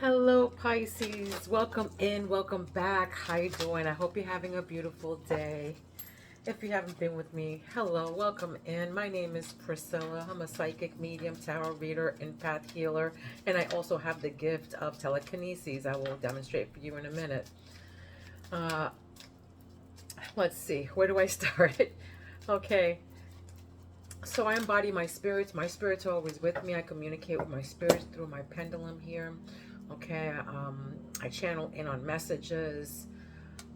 Hello, Pisces. Welcome in, welcome back. How you doing? I hope you're having a beautiful day. If you haven't been with me, hello, welcome in. My name is Priscilla. I'm a psychic medium, tarot reader, empath healer, and I also have the gift of telekinesis. I will demonstrate for you in a minute. Uh, let's see, where do I start? Okay, so I embody my spirits. My spirits are always with me. I communicate with my spirits through my pendulum here. Okay, I channel in on messages.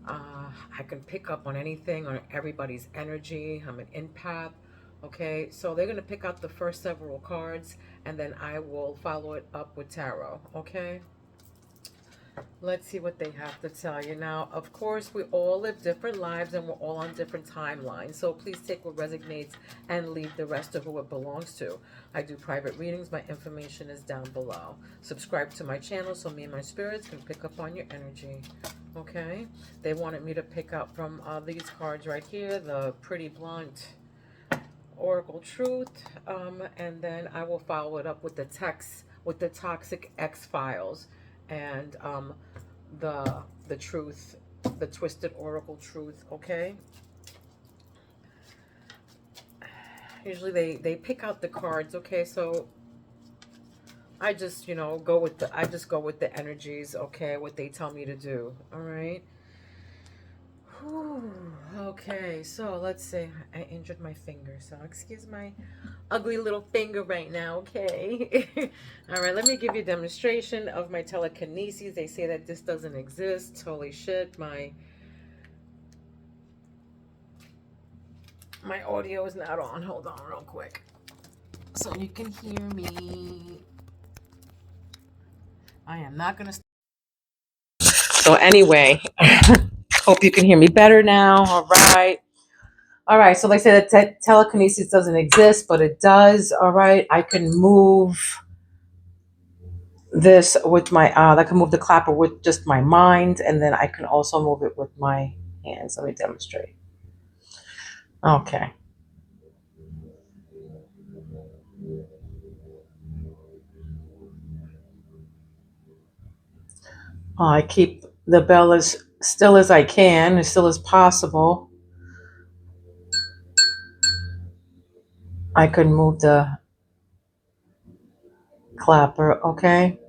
I can pick up on anything, on everybody's energy. I'm an empath. Okay, so they're going to pick out the first several cards and then I will follow it up with tarot. Okay, let's see what they have to tell you. Now, of course, we all live different lives and we're all on different timelines. So please take what resonates and leave the rest of who it belongs to. I do private readings. My information is down below. Subscribe to my channel so me and my spirits can pick up on your energy. Okay, they wanted me to pick up from these cards right here, the Pretty Blunt Oracle Truth, and then I will follow it up with the text, with the Toxic X Files, and the truth, the Twisted Oracle Truth. Okay, usually they pick out the cards. Okay, so I just go with the energies. Okay, what they tell me to do. All right. Whew. Okay, so let's see. I injured my finger, so excuse my ugly little finger right now. Okay. All right, let me give you a demonstration of my telekinesis. They say that this doesn't exist. Holy shit, my audio is not on. Hold on real quick so you can hear me. I am not gonna. So anyway, hope you can hear me better now. All right. All right, so they say that telekinesis doesn't exist, but it does. All right, I can move this with my, I can move the clapper with just my mind, and then I can also move it with my hands. Let me demonstrate. Okay. I keep the bell as still as I can, as still as possible. I can move the clapper, okay?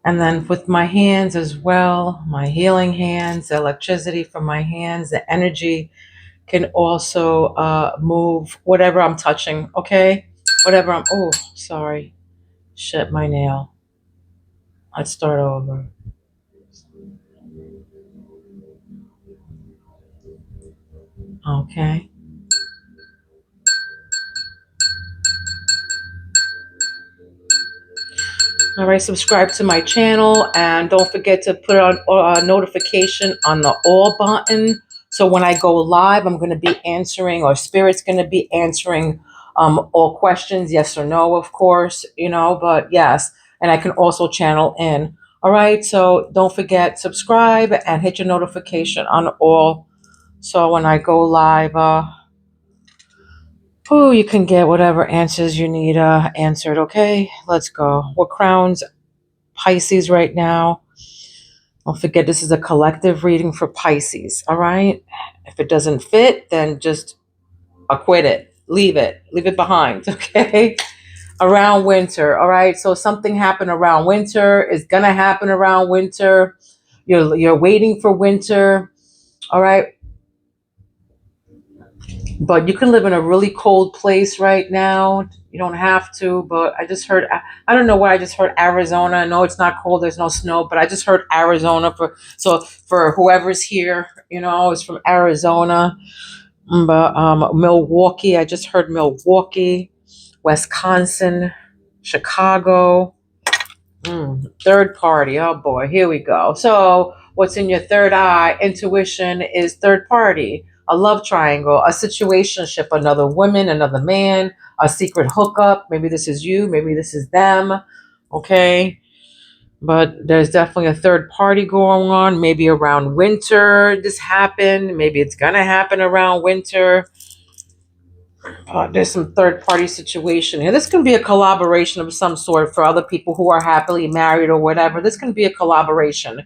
And then with my hands as well, my healing hands, the electricity from my hands, the energy can also move whatever I'm touching, okay? Whatever I'm, oh, sorry. Shit, my nail. Let's start over. Okay. All right, subscribe to my channel and don't forget to put on a notification on the all button. So when I go live, I'm going to be answering, or Spirit's going to be answering all questions, yes or no, of course, but yes. And I can also channel in. All right, so don't forget, subscribe and hit your notification on all. So when I go live, you can get whatever answers you need answered. Okay, let's go. What crowns Pisces right now? Don't forget, this is a collective reading for Pisces. All right. If it doesn't fit, then just acquit it. Leave it behind. Okay. Around winter. All right. So something happened around winter. It's gonna happen around winter. You're waiting for winter. All right. But you can live in a really cold place right now. You don't have to, but I just heard, I don't know why I just heard Arizona. I know it's not cold, there's no snow, but I just heard Arizona for whoever's here, it's from Arizona. But Milwaukee, I just heard Milwaukee, Wisconsin, Chicago. Third party. Oh boy, here we go. So, what's in your third eye? Intuition is third party, a love triangle, a situationship, another woman, another man, a secret hookup. Maybe this is you, maybe this is them. Okay. But there's definitely a third party going on. Maybe around winter this happened. Maybe it's going to happen around winter. There's some third party situation here. This can be a collaboration of some sort for other people who are happily married or whatever. This can be a collaboration,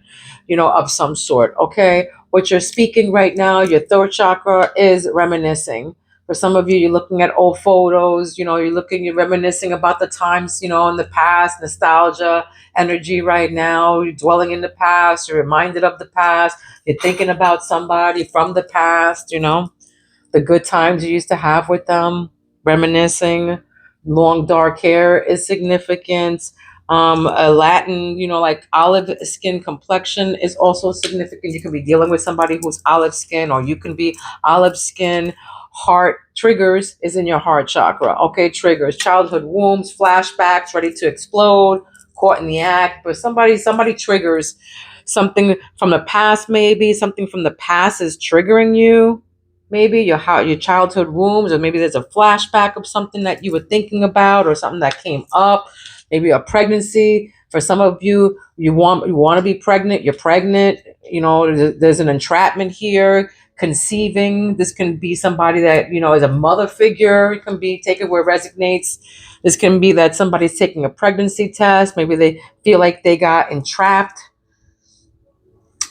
of some sort. Okay. What you're speaking right now, your throat chakra is reminiscing. For some of you, you're looking at old photos, you're reminiscing about the times, in the past, nostalgia, energy right now. You're dwelling in the past, you're reminded of the past, you're thinking about somebody from the past, the good times you used to have with them, reminiscing. Long dark hair is significant. A Latin, like olive skin complexion is also significant. You can be dealing with somebody who's olive skin, or you can be olive skin. Heart triggers is in your heart chakra. Okay, triggers, childhood wounds, flashbacks, ready to explode, caught in the act. But somebody triggers something from the past. Maybe something from the past is triggering you. Maybe your childhood wounds, or maybe there's a flashback of something that you were thinking about, or something that came up. Maybe a pregnancy. For some of you, you want to be pregnant. You're pregnant. There's an entrapment here. Conceiving. This can be somebody that is a mother figure. It can be, take it where it resonates. This can be that somebody's taking a pregnancy test. Maybe they feel like they got entrapped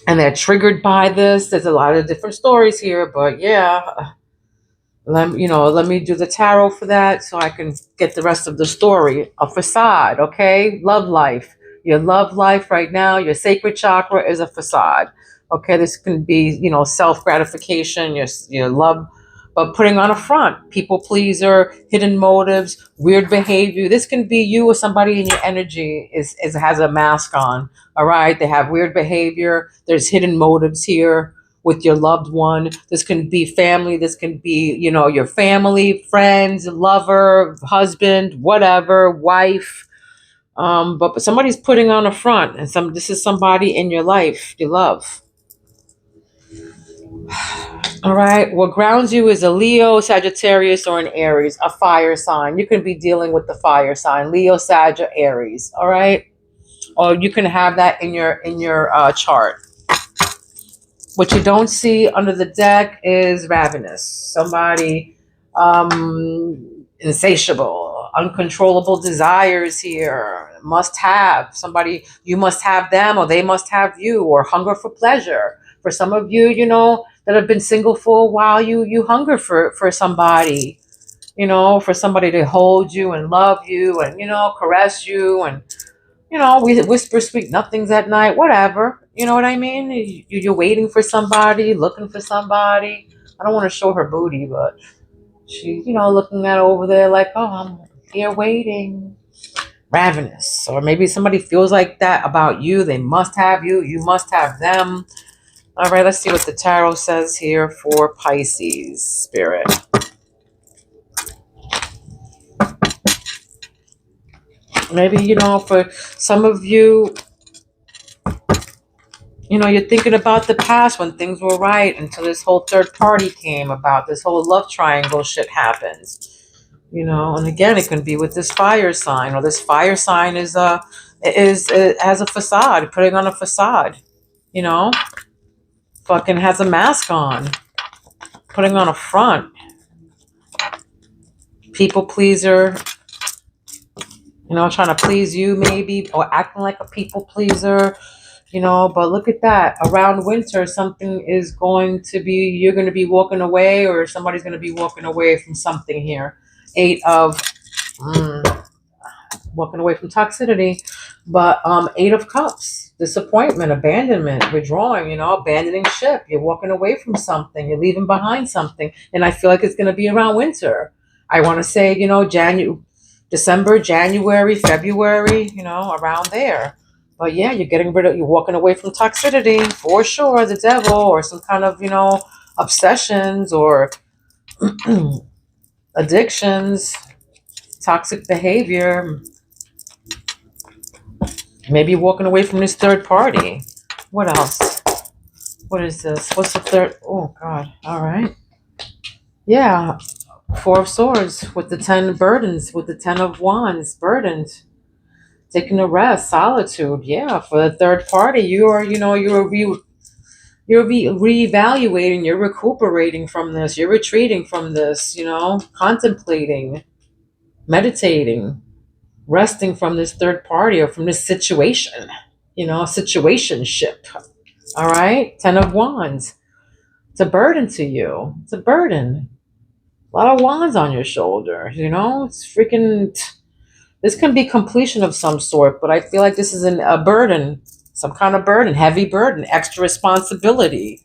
and they're triggered by this. There's a lot of different stories here, but yeah, let me do the tarot for that so I can get the rest of the story. A facade, okay? Love life. Your love life right now, your sacred chakra is a facade. Okay, this can be, self gratification, your love, but putting on a front, people pleaser, hidden motives, weird behavior. This can be you or somebody in your energy is has a mask on. All right, they have weird behavior. There's hidden motives here with your loved one. This can be family. This can be, your family, friends, lover, husband, whatever, wife. But somebody's putting on a front, and this is somebody in your life you love. All right. What grounds you is a Leo, Sagittarius, or an Aries, a fire sign. You can be dealing with the fire sign, Leo, Sag, Aries. All right. Or you can have that in your chart. What you don't see under the deck is ravenous. Somebody insatiable, uncontrollable desires here. Must have. Somebody, you must have them, or they must have you, or hunger for pleasure. For some of you, that have been single for a while, you hunger for somebody, for somebody to hold you and love you and, caress you and, we whisper sweet nothings at night, whatever. You know what I mean? You're waiting for somebody, looking for somebody. I don't want to show her booty, but she, looking at over there like, oh, I'm here waiting. Ravenous. Or maybe somebody feels like that about you. They must have you. You must have them. All right, let's see what the tarot says here for Pisces spirit. Maybe, for some of you, you're thinking about the past when things were right until this whole third party came about. This whole love triangle shit happens. And again, it can be with this fire sign, or this fire sign is has a facade, putting on a facade. Fucking has a mask on, putting on a front. People pleaser, trying to please you maybe, or acting like a people pleaser. But look at that. Around winter, something is going to be, you're going to be walking away, or somebody's going to be walking away from something here. Walking away from toxicity. But 8 of Cups, disappointment, abandonment, withdrawing, abandoning ship. You're walking away from something. You're leaving behind something. And I feel like it's going to be around winter. I want to say, December, January, February, around there. But yeah, you're walking away from toxicity for sure, the devil, or some kind of, obsessions or addictions, toxic behavior. Maybe walking away from this third party. What else? What is this? What's the third? Oh, God. All right. Yeah. 4 of Swords with the 10 burdens, with the 10 of Wands, burdened. Taking a rest, solitude. Yeah, for the third party, you're You're reevaluating, you're recuperating from this, you're retreating from this, contemplating, meditating, resting from this third party or from this situation, situationship. All right? 10 of Wands. It's a burden to you. It's a burden. A lot of wands on your shoulder, It's freaking. This can be completion of some sort, but I feel like this is a burden, some kind of burden, heavy burden, extra responsibility.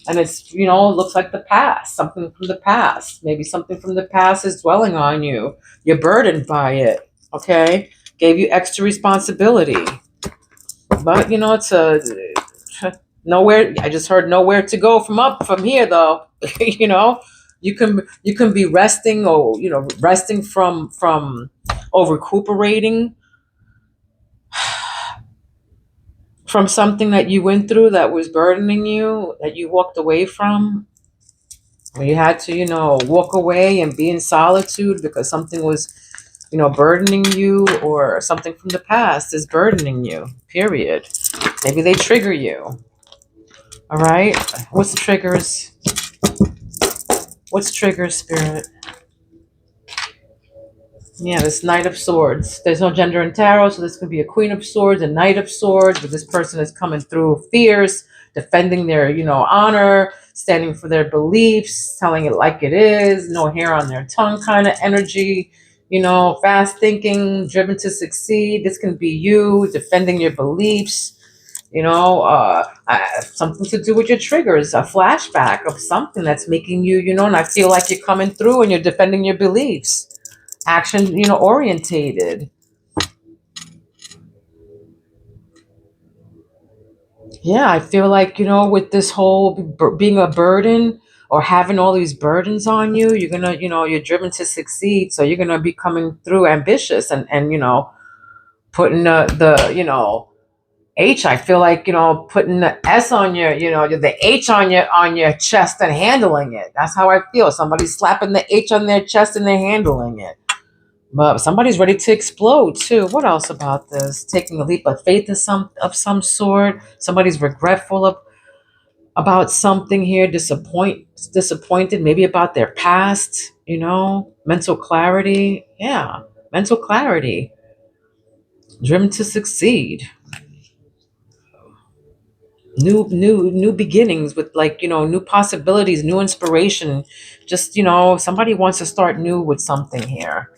And it's, looks like the past, something from the past. Maybe something from the past is dwelling on you. You're burdened by it, okay? Gave you extra responsibility. But, it's a nowhere. I just heard nowhere to go from here, though. you know, you can be resting, or resting from or recuperating from something that you went through that was burdening you, that you walked away from. Or you had to, walk away and be in solitude because something was, burdening you, or something from the past is burdening you. Period. Maybe they trigger you. All right. What's the triggers? What's triggers, spirit? Yeah, this Knight of Swords. There's no gender in tarot, so this could be a Queen of Swords, a Knight of Swords, but this person is coming through fierce, defending their, honor, standing for their beliefs, telling it like it is, no hair on their tongue kind of energy, fast thinking, driven to succeed. This can be you defending your beliefs, something to do with your triggers, a flashback of something that's making you, and I feel like you're coming through and you're defending your beliefs, action, orientated. Yeah, I feel like, with this whole being a burden, or having all these burdens on you, you're gonna, you're driven to succeed, so you're gonna be coming through ambitious, and putting the H. I feel like, putting the S on your, the H on your chest and handling it. That's how I feel. Somebody's slapping the H on their chest and they're handling it. But somebody's ready to explode too. What else about this? Taking a leap of faith of some sort. Somebody's regretful about something here. Disappointed, maybe about their past. Mental clarity. Yeah, mental clarity. Driven to succeed. New beginnings with, like, new possibilities, new inspiration. Just, somebody wants to start new with something here.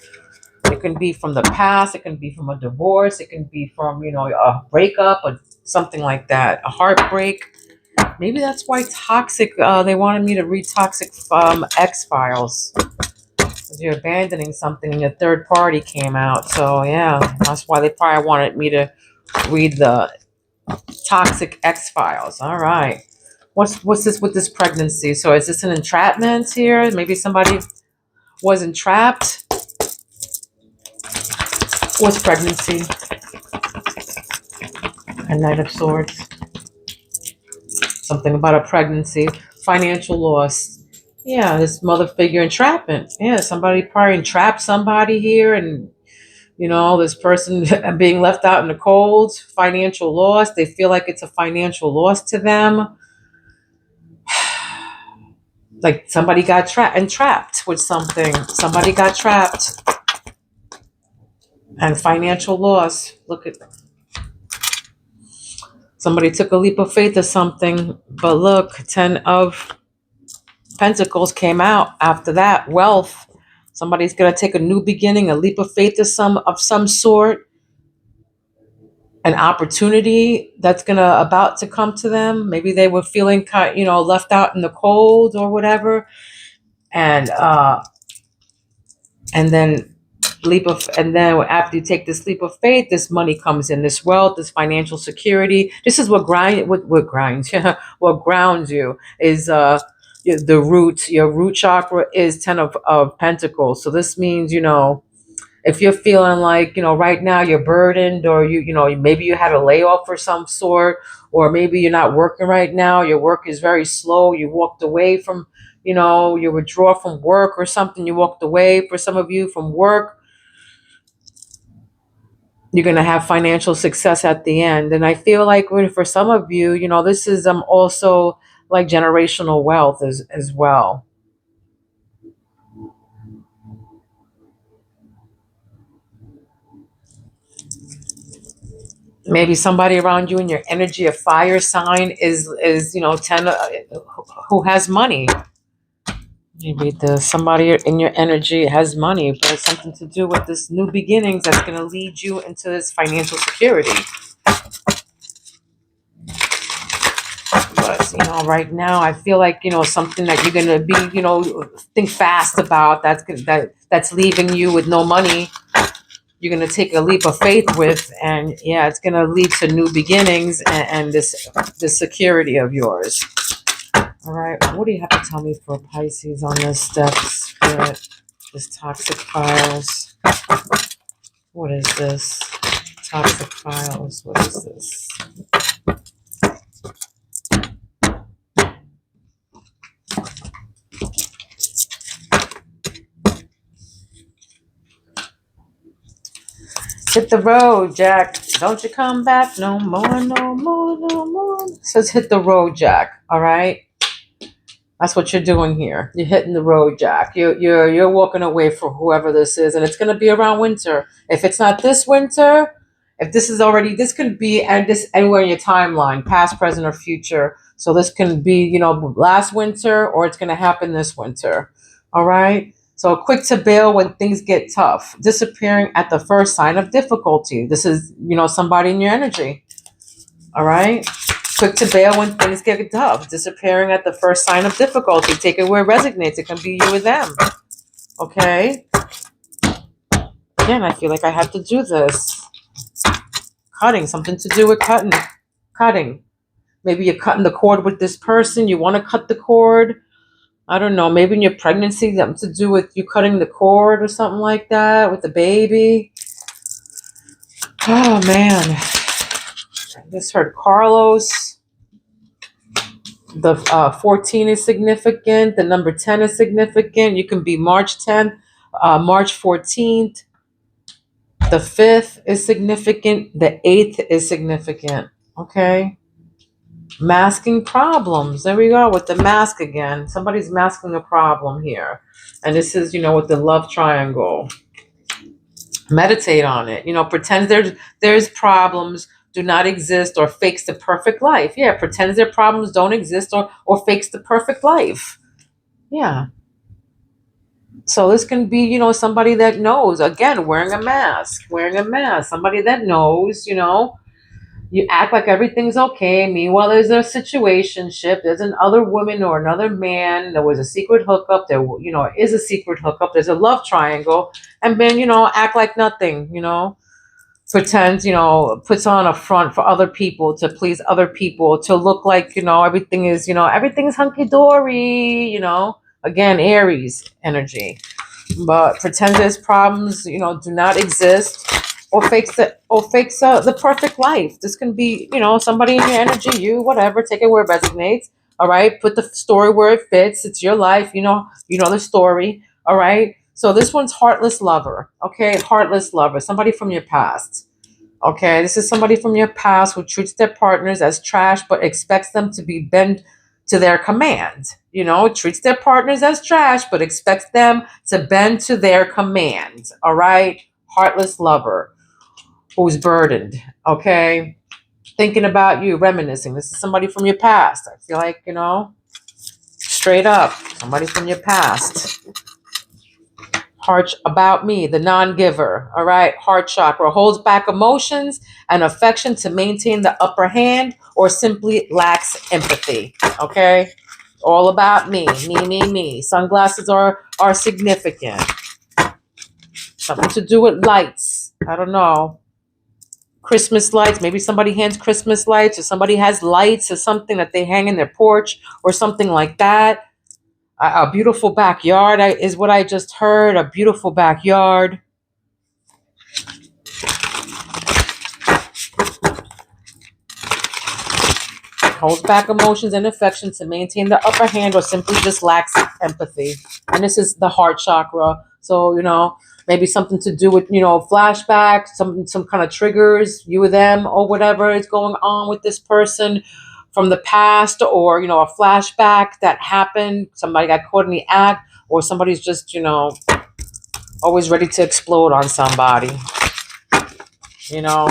It can be from the past, it can be from a divorce, it can be from, a breakup or something like that, a heartbreak. Maybe that's why toxic, they wanted me to read Toxic X Files. You're abandoning something and your third party came out. So yeah, that's why they probably wanted me to read the Toxic X Files. All right. What's this with this pregnancy? So is this an entrapment here? Maybe somebody was entrapped. What's pregnancy? A Knight of Swords. Something about a pregnancy. Financial loss. Yeah, this mother figure entrapment. Yeah, somebody probably entrapped somebody here, and this person being left out in the cold. Financial loss. They feel like it's a financial loss to them. Like somebody got entrapped with something. Somebody got trapped. And financial loss. Look at, somebody took a leap of faith or something. But look, 10 of Pentacles came out after that. Wealth. Somebody's gonna take a new beginning, a leap of faith of some sort, an opportunity that's gonna about to come to them. Maybe they were feeling left out in the cold or whatever, and then and then after you take this leap of faith, this money comes in, this wealth, this financial security. This is what grinds what grounds you is the root. Your root chakra is 10 of Pentacles. So this means, if you're feeling like, right now you're burdened, or maybe you had a layoff or some sort, or maybe you're not working right now, your work is very slow, you walked away from, you withdraw from work or something, you walked away, for some of you, from work, you're going to have financial success at the end. And I feel like for some of you, this is also like generational wealth as well. Maybe somebody around you in your energy, a fire sign, is 10, who has money. Maybe the somebody in your energy has money, but it's something to do with this new beginnings that's going to lead you into this financial security. But right now, I feel like something that you're going to be think fast about. That's leaving you with no money. You're going to take a leap of faith with, and yeah, it's going to lead to new beginnings and this security of yours. All right, what do you have to tell me for Pisces on this step spirit? This toxic files. What is this? Toxic files. What is this? Hit the road, Jack. Don't you come back no more, no more, no more. It says hit the road, Jack. All right. That's what you're doing here. You're hitting the road, Jack. You're walking away from whoever this is, and it's going to be around winter. If it's not this winter, if this is already, this could be and this anywhere in your timeline, past, present, or future. So this can be, last winter, or it's going to happen this winter. All right. So quick to bail when things get tough. Disappearing at the first sign of difficulty. This is, somebody in your energy. All right. Quick to bail when things get tough. Disappearing at the first sign of difficulty. Take it where it resonates. It can be you or them. Okay. Again, I feel like I have to do this. Cutting. Something to do with cutting. Cutting. Maybe you're cutting the cord with this person. You want to cut the cord. I don't know. Maybe in your pregnancy, something to do with you cutting the cord or something like that with the baby. Oh, man. I just heard Carlos. The 14 is significant. The number 10 is significant. You can be March 10th, March 14th. The 5th is significant. The 8th is significant. Okay. Masking problems. There we go with the mask again. Somebody's masking a problem here. And this is, with the love triangle. Meditate on it. Pretend there's problems, do not exist, or fakes the perfect life. Yeah, pretends their problems don't exist or fakes the perfect life. Yeah. So this can be, somebody that knows. Again, wearing a mask. Somebody that knows, you act like everything's okay. Meanwhile, there's a situationship. There's another woman or another man. There was a secret hookup. There, is a secret hookup. There's a love triangle. And then, act like nothing, pretends, puts on a front for other people to please other people to look like, everything's hunky dory, again, Aries energy, but pretends there's problems, do not exist, or fakes the perfect life. This can be, somebody in your energy, you, whatever, take it where it resonates. All right. Put the story where it fits. It's your life. You know the story. All right. So this one's heartless lover. Okay. Heartless lover. Somebody from your past. Okay. This is somebody from your past who treats their partners as trash, but expects them to be bent to their command. Treats their partners as trash, but expects them to bend to their command. All right. Heartless lover who's burdened. Okay. Thinking about you, reminiscing. This is somebody from your past. I feel like, straight up, somebody from your past. Heart about me, the non-giver. All right. Heart chakra holds back emotions and affection to maintain the upper hand or simply lacks empathy. Okay. All about me. Me. Sunglasses are significant. Something to do with lights. I don't know. Christmas lights. Maybe somebody hands Christmas lights, or somebody has lights or something that they hang in their porch or something like that. A beautiful backyard is what I just heard. A beautiful backyard. Holds back emotions and affection to maintain the upper hand or simply just lacks empathy. And this is the heart chakra. So, maybe something to do with, flashbacks, some kind of triggers, you or them, or whatever is going on with this person from the past, or, a flashback that happened. Somebody got caught in the act, or somebody's just, always ready to explode on somebody, you know,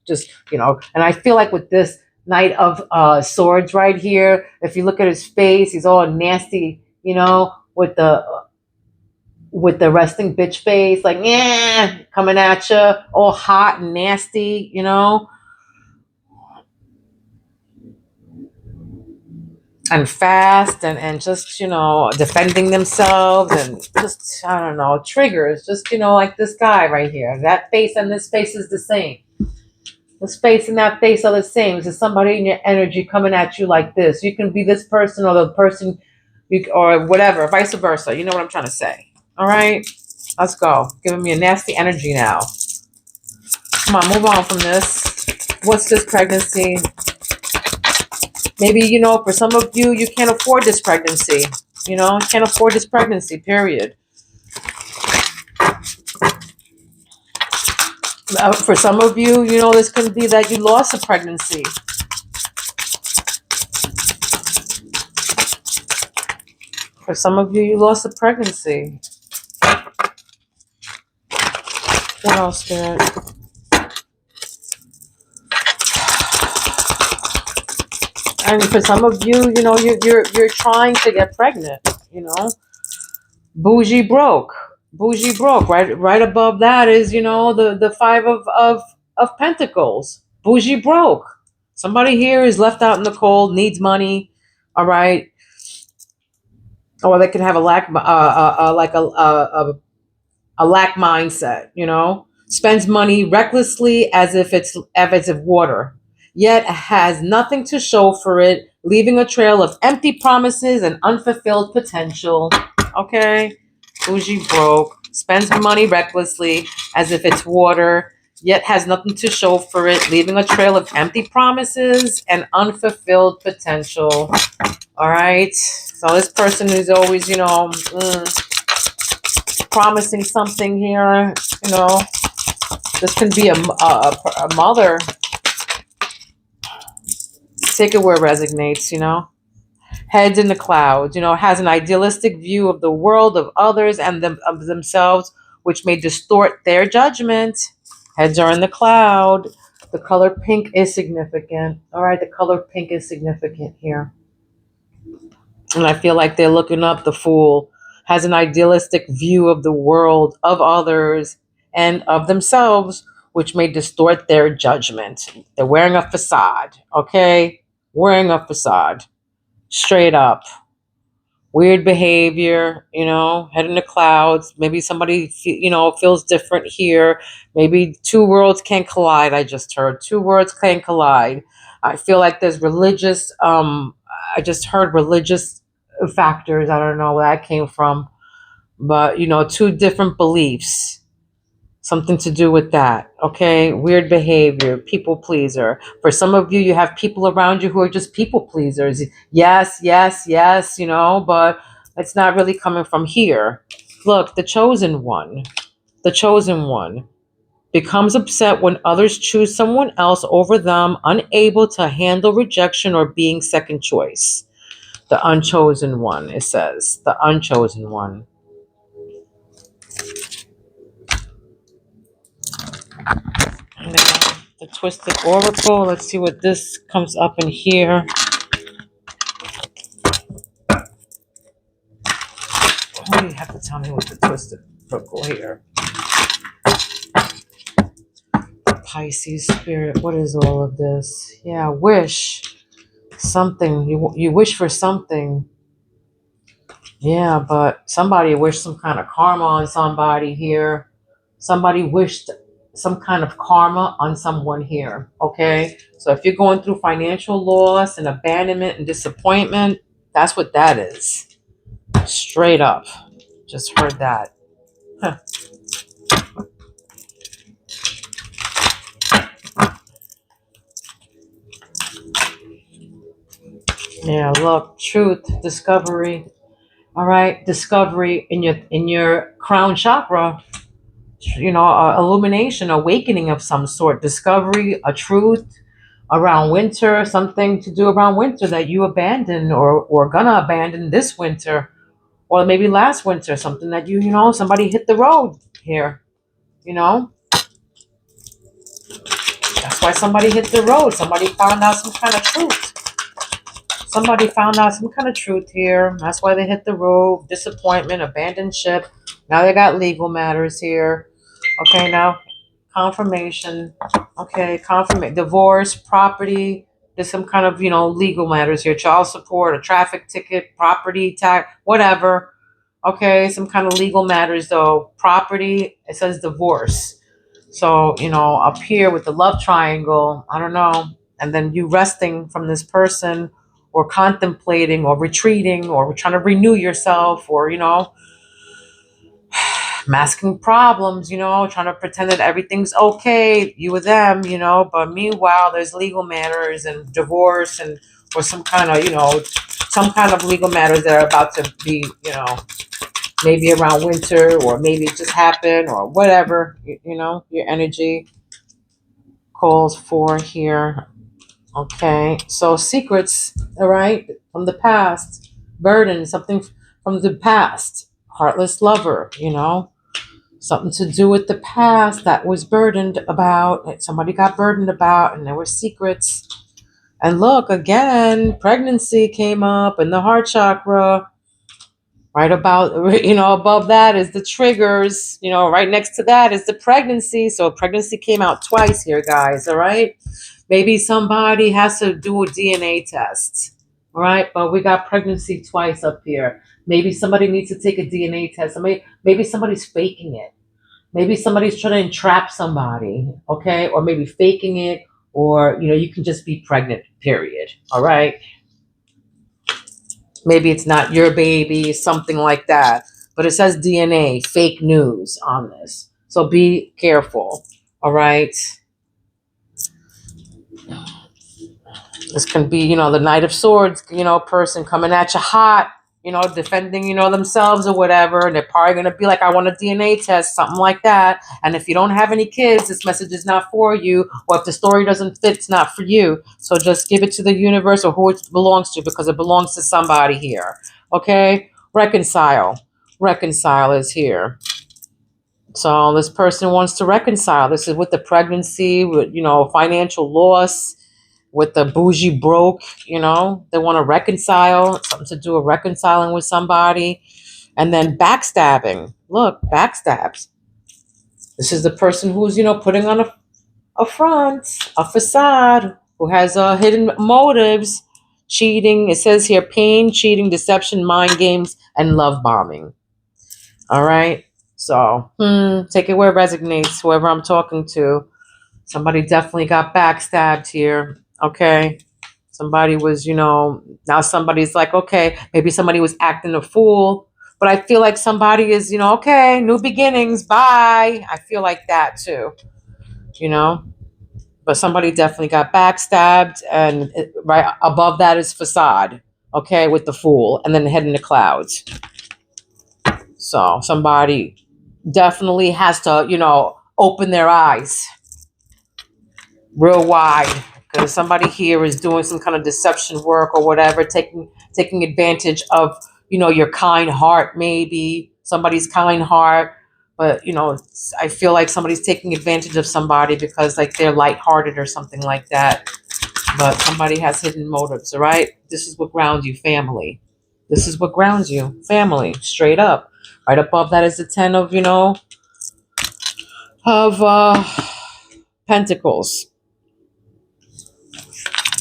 just, and I feel like with this Knight of Swords right here, if you look at his face, he's all nasty, with the resting bitch face, like, yeah, coming at you, all hot and nasty, and fast, and just, defending themselves, and just, I don't know, triggers, just, like this guy right here. That face and this face is the same. This face and that face are the same. It's just somebody in your energy coming at you like this. You can be this person or the person, or whatever, vice versa. You know what I'm trying to say. All right, let's go. Giving me a nasty energy now. Come on, move on from this. What's this pregnancy? Maybe, for some of you, you can't afford this pregnancy. Can't afford this pregnancy, period. For some of you, this could be that you lost a pregnancy. For some of you, you lost a pregnancy. What else, Spirit? And for some of you, you're trying to get pregnant. Bougie broke. Bougie broke. Right above that is, the five of Pentacles. Bougie broke. Somebody here is left out in the cold, needs money. All right. Or they can have a lack, like a lack mindset. Spends money recklessly as if it's water, yet has nothing to show for it, leaving a trail of empty promises and unfulfilled potential. Okay, bougie broke, spends money recklessly as if it's water, yet has nothing to show for it, leaving a trail of empty promises and unfulfilled potential. All right, so this person who's always, promising something here, this can be a mother. Take it where it resonates, Heads in the clouds, has an idealistic view of the world, of others, and of themselves, which may distort their judgment. Heads are in the cloud. The color pink is significant. All right, the color pink is significant here. And I feel like they're looking up the Fool. Has an idealistic view of the world, of others, and of themselves, which may distort their judgment. They're wearing a facade, okay? Wearing a facade. Straight up. Weird behavior, head in the clouds. Maybe somebody, feels different here. Maybe two worlds can collide, I just heard. Two worlds can collide. I feel like there's religious, I just heard religious factors. I don't know where that came from. But, two different beliefs. Something to do with that. Okay. Weird behavior, people pleaser. For some of you, you have people around you who are just people pleasers. Yes, yes, yes, but it's not really coming from here. Look, the chosen one becomes upset when others choose someone else over them, unable to handle rejection or being second choice. The unchosen one, it says. The unchosen one. The Twisted Oracle. Let's see what this comes up in here. Why do you have to tell me what the Twisted Oracle here? Pisces Spirit. What is all of this? Yeah, wish something. You wish for something. Yeah, but somebody wished some kind of karma on somebody here. Somebody wished some kind of karma on someone here. Okay, so if you're going through financial loss and abandonment and disappointment, that's what that is. Straight up. Just heard that. Huh. Yeah, look, truth, discovery. All right, discovery in your crown chakra. Illumination, awakening of some sort, discovery, a truth. around winter, something to do around winter that you abandoned or gonna abandon this winter, or maybe last winter, something that somebody hit the road here, you know. That's why somebody hit the road. Somebody found out some kind of truth. Somebody found out some kind of truth here. That's why they hit the road. Disappointment, abandoned ship. Now they got legal matters here. Okay, now confirmation. Okay, confirmation. Divorce, property. There's some kind of, legal matters here. Child support, a traffic ticket, property tax, whatever. Okay, some kind of legal matters though. Property, it says divorce. So, up here with the love triangle, I don't know. And then you resting from this person or contemplating or retreating or trying to renew yourself or, masking problems, trying to pretend that everything's okay, you with them, but meanwhile, there's legal matters and divorce and or some kind of legal matters that are about to be, maybe around winter or maybe it just happened or whatever, your energy calls for here. Okay, so secrets, all right, from the past, burden, something from the past, heartless lover, something to do with the past that was burdened about, somebody got burdened about, and there were secrets. And look, again, pregnancy came up in the heart chakra. Right about, above that is the triggers, right next to that is the pregnancy. So pregnancy came out twice here, guys, all right? Maybe somebody has to do a DNA test, all right? But we got pregnancy twice up here. Maybe somebody needs to take a DNA test. Maybe somebody's faking it. Maybe somebody's trying to entrap somebody, okay? Or maybe faking it, or, you can just be pregnant, period, all right? Maybe it's not your baby, something like that. But it says DNA, fake news on this. So be careful, all right? This can be, the Knight of Swords, person coming at you hot, defending, themselves or whatever. And they're probably going to be like, I want a DNA test, something like that. And if you don't have any kids, this message is not for you. Or if the story doesn't fit, it's not for you. So just give it to the universe or who it belongs to because it belongs to somebody here. Okay? Reconcile. Reconcile is here. So this person wants to reconcile. This is with the pregnancy, with, financial loss, with the bougie broke, they want to reconcile, something to do with reconciling with somebody. And then backstabbing. Look, backstabs. This is the person who's, putting on a front, a facade, who has hidden motives, cheating. It says here pain, cheating, deception, mind games, and love bombing. All right. So, take it where it resonates, whoever I'm talking to. Somebody definitely got backstabbed here. Okay. Somebody was, now somebody's like, okay, maybe somebody was acting a fool. But I feel like somebody is, okay, new beginnings, bye. I feel like that too, But somebody definitely got backstabbed. And right above that is facade, okay, with the fool. And then head in the clouds. So somebody definitely has to, open their eyes real wide because somebody here is doing some kind of deception work or whatever, taking advantage of, your kind heart, maybe somebody's kind heart. But, I feel like somebody's taking advantage of somebody because like they're lighthearted or something like that. But somebody has hidden motives, all right? This is what grounds you, family. This is what grounds you, family, straight up. Right above that is the 10 of, of pentacles.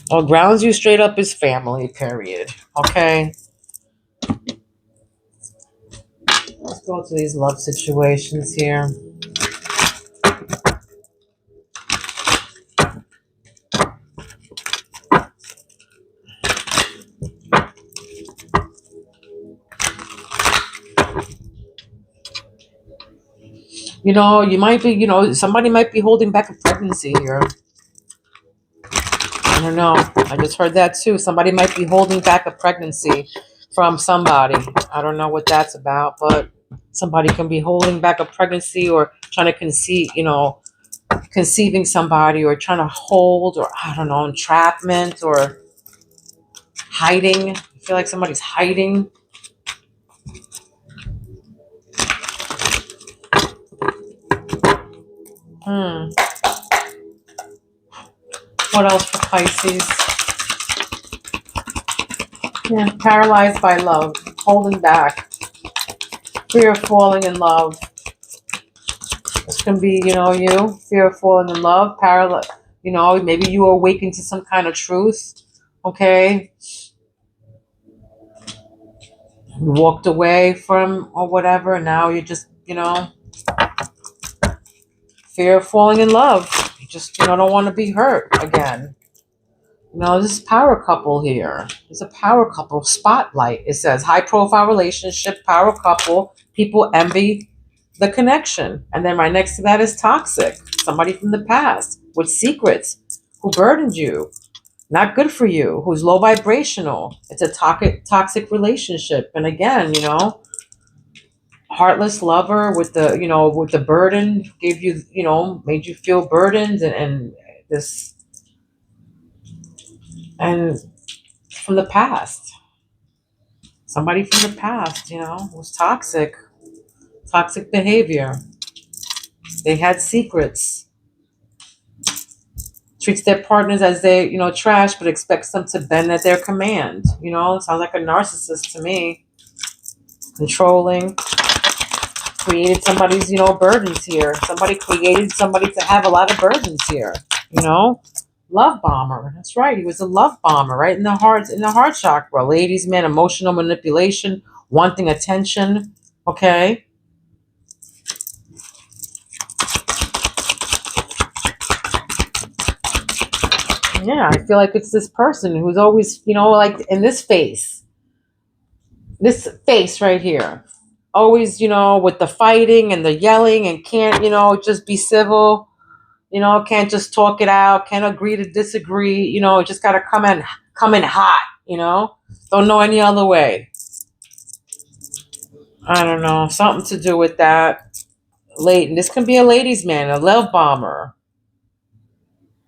What grounds you straight up is family, period. Okay? Let's go to these love situations here. You might be, somebody might be holding back a pregnancy here. I don't know. I just heard that too. Somebody might be holding back a pregnancy from somebody. I don't know what that's about, but somebody can be holding back a pregnancy or trying to conceive, conceiving somebody or trying to hold, or I don't know, entrapment or hiding. I feel like somebody's hiding. Hmm. What else for Pisces? Yeah, paralyzed by love, holding back, fear of falling in love. This can be, you, fear of falling in love, paralyzed. Maybe you awaken to some kind of truth. Okay, you walked away from or whatever, and now you're just, fear of falling in love. You just, don't want to be hurt again. This is power couple here. It's a power couple spotlight. It says high profile relationship, power couple, people envy the connection. And then right next to that is toxic. Somebody from the past with secrets who burdened you, not good for you, who's low vibrational. It's a toxic relationship. And again, heartless lover with the burden, gave you, made you feel burdened and this, and from the past. Somebody from the past, was toxic behavior. They had secrets. Treats their partners as they, trash, but expects them to bend at their command. Sounds like a narcissist to me. Controlling. Created somebody's, burdens here. Somebody created somebody to have a lot of burdens here. Love bomber. That's right. He was a love bomber, right in the heart chakra. Ladies, man, emotional manipulation, wanting attention. Okay. Yeah, I feel like it's this person who's always, like in this face right here. Always, with the fighting and the yelling and can't, just be civil, can't just talk it out, can't agree to disagree, just gotta come in hot, Don't know any other way. I don't know. Something to do with that. Late. This can be a ladies' man, a love bomber.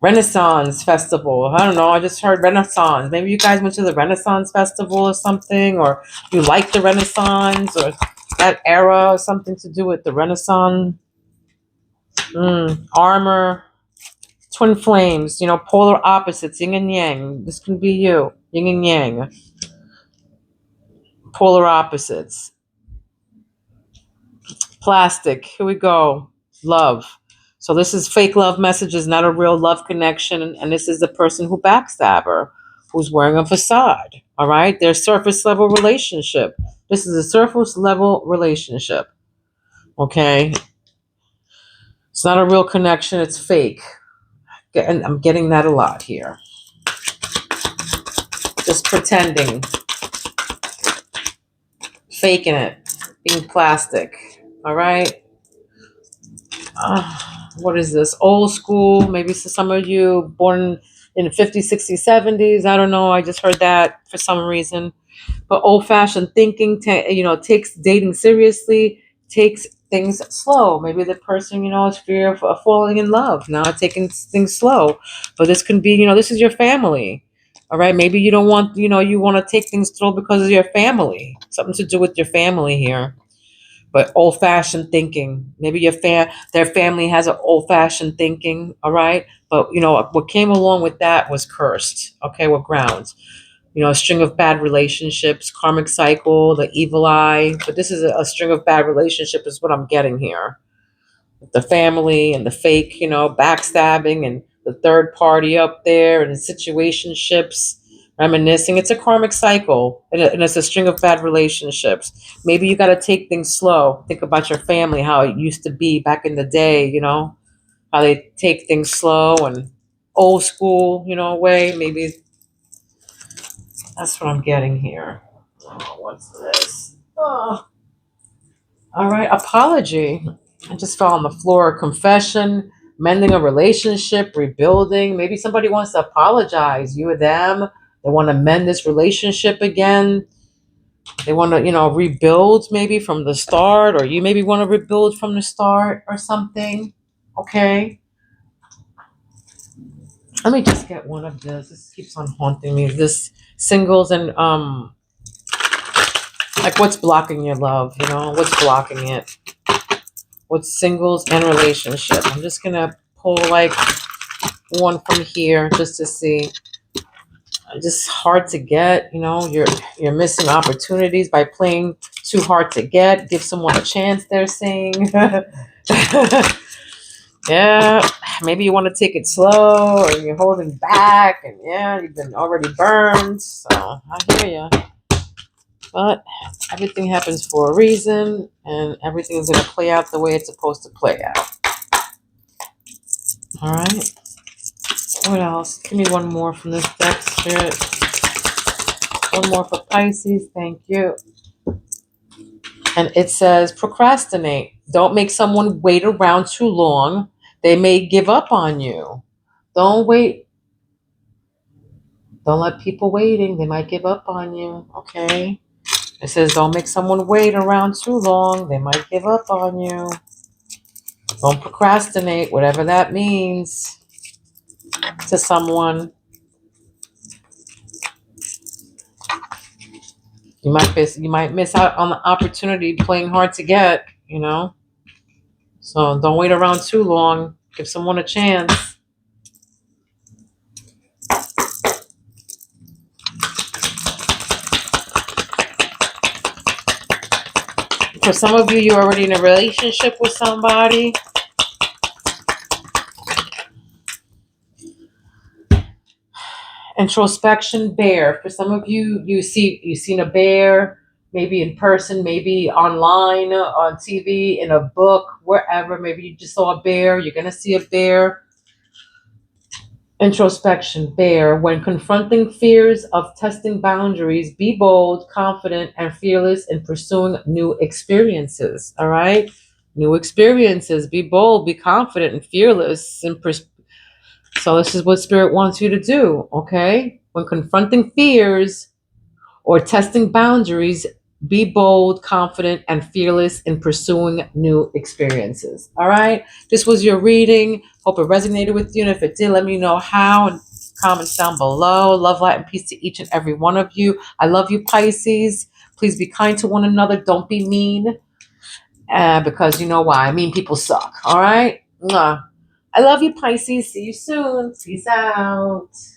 Renaissance Festival. I don't know. I just heard Renaissance. Maybe you guys went to the Renaissance Festival or something, or you like the Renaissance or that era, something to do with the Renaissance. Armor, twin flames, polar opposites, yin and yang. This can be you, yin and yang, polar opposites. Plastic. Here we go. Love. So this is fake love messages, not a real love connection. And this is the person who backstab her, who's wearing a facade. All right. Their surface level relationship. This is a surface level relationship. Okay. It's not a real connection. It's fake. And I'm getting that a lot here. Just pretending. Faking it. Being plastic. All right. What is this? Old school. Maybe some of you born in the 50s, 60s, 70s. I don't know. I just heard that for some reason. But old fashioned thinking, takes dating seriously, takes things slow. Maybe the person, is fear of falling in love. Now taking things slow. But this can be, this is your family. All right. Maybe you don't want, you want to take things slow because of your family. Something to do with your family here. But old fashioned thinking. Maybe their family has an old fashioned thinking. All right. But what came along with that was cursed. Okay, what grounds? A string of bad relationships, karmic cycle, the evil eye. But this is a string of bad relationship is what I'm getting here. The family and the fake, backstabbing and the third party up there and situationships, reminiscing. It's a karmic cycle and it's a string of bad relationships. Maybe you got to take things slow. Think about your family, how it used to be back in the day, how they take things slow and old school, way. Maybe that's what I'm getting here. Oh, what's this? Oh. All right, apology. I just fell on the floor. Confession, mending a relationship, rebuilding. Maybe somebody wants to apologize, you or them. They want to mend this relationship again. They want to, rebuild maybe from the start, or you maybe want to rebuild from the start or something. Okay. Let me just get one of this. This keeps on haunting me. This singles and like what's blocking your love, you know? What's blocking it? What's singles and relationship? I'm just gonna pull like one from here just to see. Just hard to get, you know, you're missing opportunities by playing too hard to get. Give someone a chance, they're saying. Yeah, maybe you want to take it slow or you're holding back and yeah, you've been already burned. So I hear you. But everything happens for a reason and everything is going to play out the way it's supposed to play out. All right. What else? Give me one more from this deck, Spirit. One more for Pisces. Thank you. And it says procrastinate. Don't make someone wait around too long. They may give up on you. Don't wait. Don't let people waiting. They might give up on you. Okay. It says don't make someone wait around too long. They might give up on you. Don't procrastinate, whatever that means to someone. You might miss out on the opportunity playing hard to get, you know. So don't wait around too long. Give someone a chance. For some of you, you're already in a relationship with somebody. Introspection, bear. For some of you, you've seen a bear, maybe in person, maybe online, on TV, in a book, wherever. Maybe you just saw a bear. You're gonna see a bear. Introspection, bear. When confronting fears of testing boundaries, be bold, confident, and fearless in pursuing new experiences. All right, new experiences. Be bold, be confident, and fearless in so this is what Spirit wants you to do, okay? When confronting fears or testing boundaries, be bold, confident, and fearless in pursuing new experiences. All right? This was your reading. Hope it resonated with you. And if it did, let me know how and comments down below. Love, light, and peace to each and every one of you. I love you, Pisces. Please be kind to one another. Don't be mean. Because you know why. Mean people suck. All right? Mwah. I love you, Pisces. See you soon. Peace out.